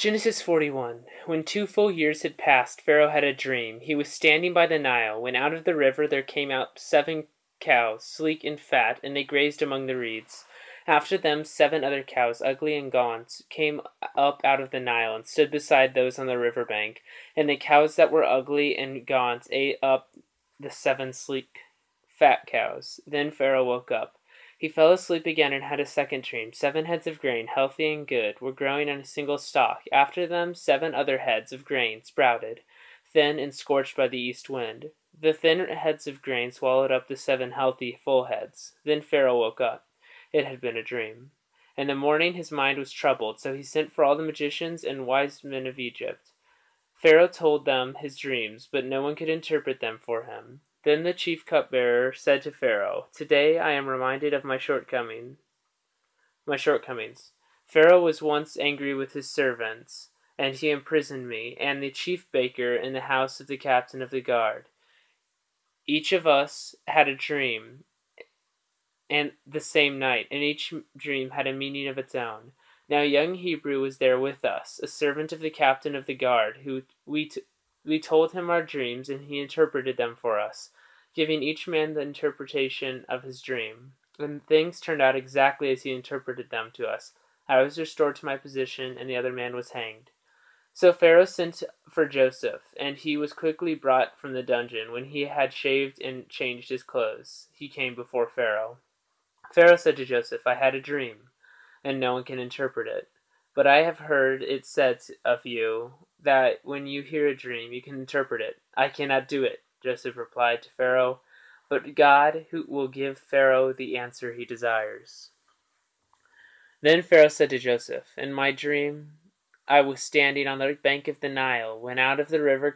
Genesis 41. When 2 full years had passed, Pharaoh had a dream. He was standing by the Nile, when out of the river there came out 7 cows, sleek and fat, and they grazed among the reeds. After them 7 other cows, ugly and gaunt, came up out of the Nile, and stood beside those on the river bank. And the cows that were ugly and gaunt ate up the 7 sleek, fat cows. Then Pharaoh woke up. He fell asleep again and had a second dream. 7 heads of grain, healthy and good, were growing on a single stalk. After them 7 other heads of grain sprouted, thin and scorched by the east wind. The thin heads of grain swallowed up the 7 healthy, full heads. Then Pharaoh woke up. It had been a dream. In the morning his mind was troubled, so he sent for all the magicians and wise men of Egypt. Pharaoh told them his dreams, but no one could interpret them for him. Then the chief cupbearer said to Pharaoh, "Today I am reminded of my shortcomings. Pharaoh was once angry with his servants, and he imprisoned me, and the chief baker in the house of the captain of the guard. Each of us had a dream, and the same night, and each dream had a meaning of its own. Now a young Hebrew was there with us, a servant of the captain of the guard, who we told him our dreams, and he interpreted them for us, giving each man the interpretation of his dream. And things turned out exactly as he interpreted them to us. I was restored to my position, and the other man was hanged." So Pharaoh sent for Joseph, and he was quickly brought from the dungeon. When he had shaved and changed his clothes, he came before Pharaoh. Pharaoh said to Joseph, "I had a dream, and no one can interpret it. But I have heard it said of you that when you hear a dream, you can interpret it. I cannot do it," Joseph replied to Pharaoh, "but God who will give Pharaoh the answer he desires." Then Pharaoh said to Joseph, "In my dream I was standing on the bank of the Nile, when out of the river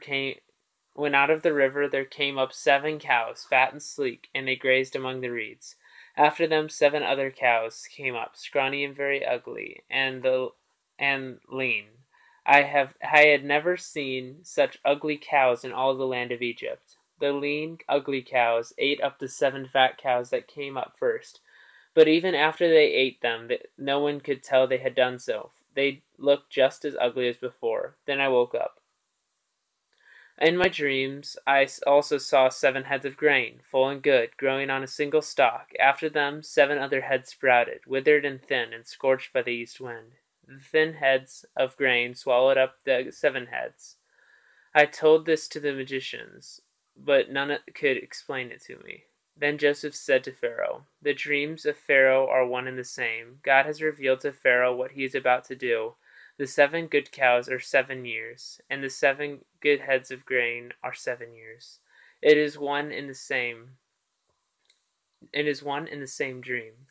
there came up 7 cows, fat and sleek, and they grazed among the reeds. After them 7 other cows came up, scrawny and very ugly, and lean. I had never seen such ugly cows in all the land of Egypt. The lean, ugly cows ate up the 7 fat cows that came up first. But even after they ate them, no one could tell they had done so. They looked just as ugly as before. Then I woke up. In my dreams, I also saw 7 heads of grain, full and good, growing on a single stalk. After them 7 other heads sprouted, withered and thin, and scorched by the east wind. The thin heads of grain swallowed up the 7 heads. I told this to the magicians, but none could explain it to me. Then Joseph said to Pharaoh, "The dreams of Pharaoh are one and the same. God has revealed to Pharaoh what he is about to do. The 7 good cows are 7 years, and the 7 good heads of grain are 7 years. It is one in the same dream.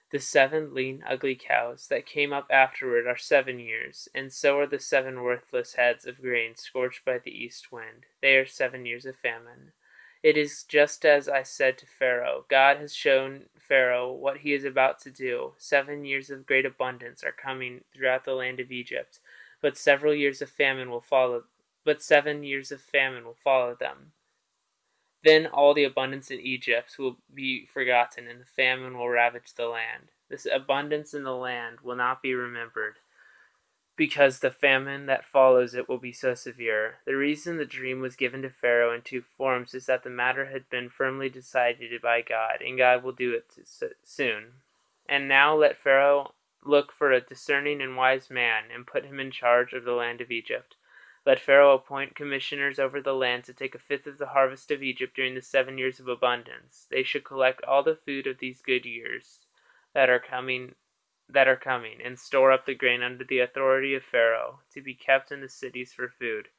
The 7 lean, ugly cows that came up afterward are 7 years, and so are the 7 worthless heads of grain scorched by the east wind. They are 7 years of famine. It is just as I said to Pharaoh. God has shown Pharaoh what he is about to do. 7 years of great abundance are coming throughout the land of Egypt, but 7 years of famine will follow them. Then all the abundance in Egypt will be forgotten, and the famine will ravage the land. This abundance in the land will not be remembered, because the famine that follows it will be so severe. The reason the dream was given to Pharaoh in 2 forms is that the matter had been firmly decided by God, and God will do it soon. And now let Pharaoh look for a discerning and wise man, and put him in charge of the land of Egypt. Let Pharaoh appoint commissioners over the land to take 1/5 of the harvest of Egypt during the 7 years of abundance. They should collect all the food of these good years that are coming, and store up the grain under the authority of Pharaoh, to be kept in the cities for food.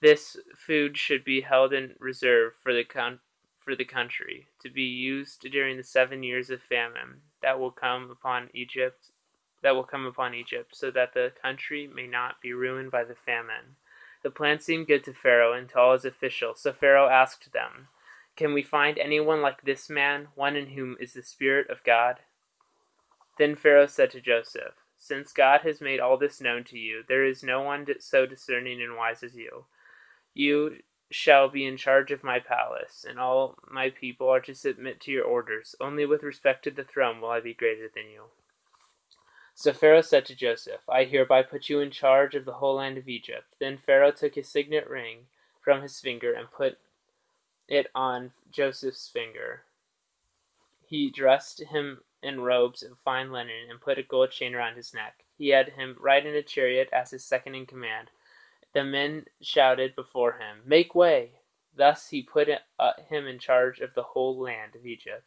This food should be held in reserve for the country, to be used during the 7 years of famine that will come upon Egypt, so that the country may not be ruined by the famine." The plan seemed good to Pharaoh and to all his officials, so Pharaoh asked them, "Can we find anyone like this man, one in whom is the Spirit of God?" Then Pharaoh said to Joseph, "Since God has made all this known to you, there is no one so discerning and wise as you. You shall be in charge of my palace, and all my people are to submit to your orders. Only with respect to the throne will I be greater than you." So Pharaoh said to Joseph, I hereby put you in charge of the whole land of Egypt. Then Pharaoh took his signet ring from his finger and put it on Joseph's finger. He dressed him in robes of fine linen and put a gold chain around his neck. He had him ride in a chariot as his second in command. The men shouted before him, Make way! Thus he put him in charge of the whole land of Egypt.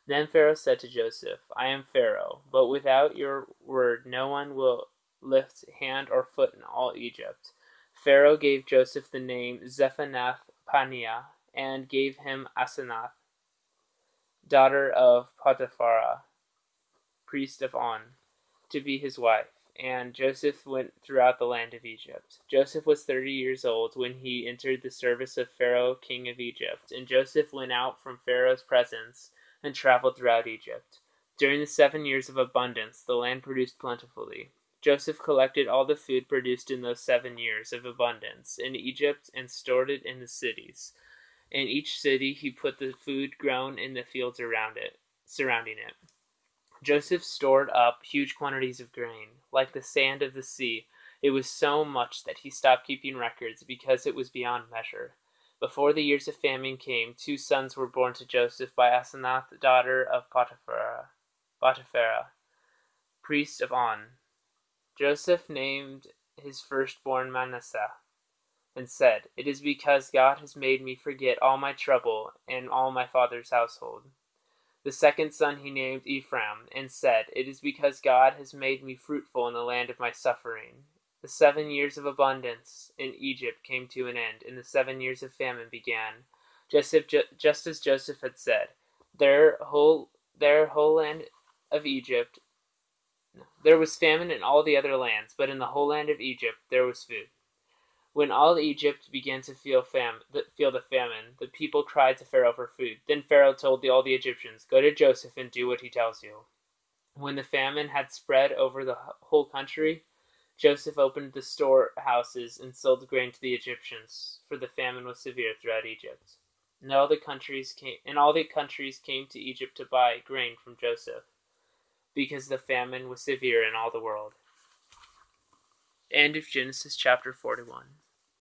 Then Pharaoh said to Joseph, I am Pharaoh, but without your word no one will lift hand or foot in all Egypt. Pharaoh gave Joseph the name Zephanath-Paneah, and gave him Asenath, daughter of Potiphar, priest of On, to be his wife. And Joseph went throughout the land of Egypt. Joseph was 30 years old when he entered the service of Pharaoh, king of Egypt. And Joseph went out from Pharaoh's presence and traveled throughout Egypt. During the 7 years of abundance, the land produced plentifully. Joseph collected all the food produced in those 7 years of abundance in Egypt and stored it in the cities. In each city he put the food grown in the fields surrounding it. Joseph stored up huge quantities of grain, like the sand of the sea. It was so much that he stopped keeping records because it was beyond measure. Before the years of famine came, 2 sons were born to Joseph by Asenath, daughter of Potiphar, priest of On. Joseph named his firstborn Manasseh, and said, It is because God has made me forget all my trouble and all my father's household. The second son he named Ephraim, and said, It is because God has made me fruitful in the land of my suffering. The 7 years of abundance in Egypt came to an end, and the 7 years of famine began. Just as Joseph had said, their whole land of Egypt, there was famine in all the other lands, but in the whole land of Egypt there was food. When all Egypt began to feel the famine, the people cried to Pharaoh for food. Then Pharaoh told all the Egyptians, Go to Joseph and do what he tells you. When the famine had spread over the whole country, Joseph opened the storehouses and sold the grain to the Egyptians, for the famine was severe throughout Egypt. And all the countries came to Egypt to buy grain from Joseph, because the famine was severe in all the world. End of Genesis chapter 41.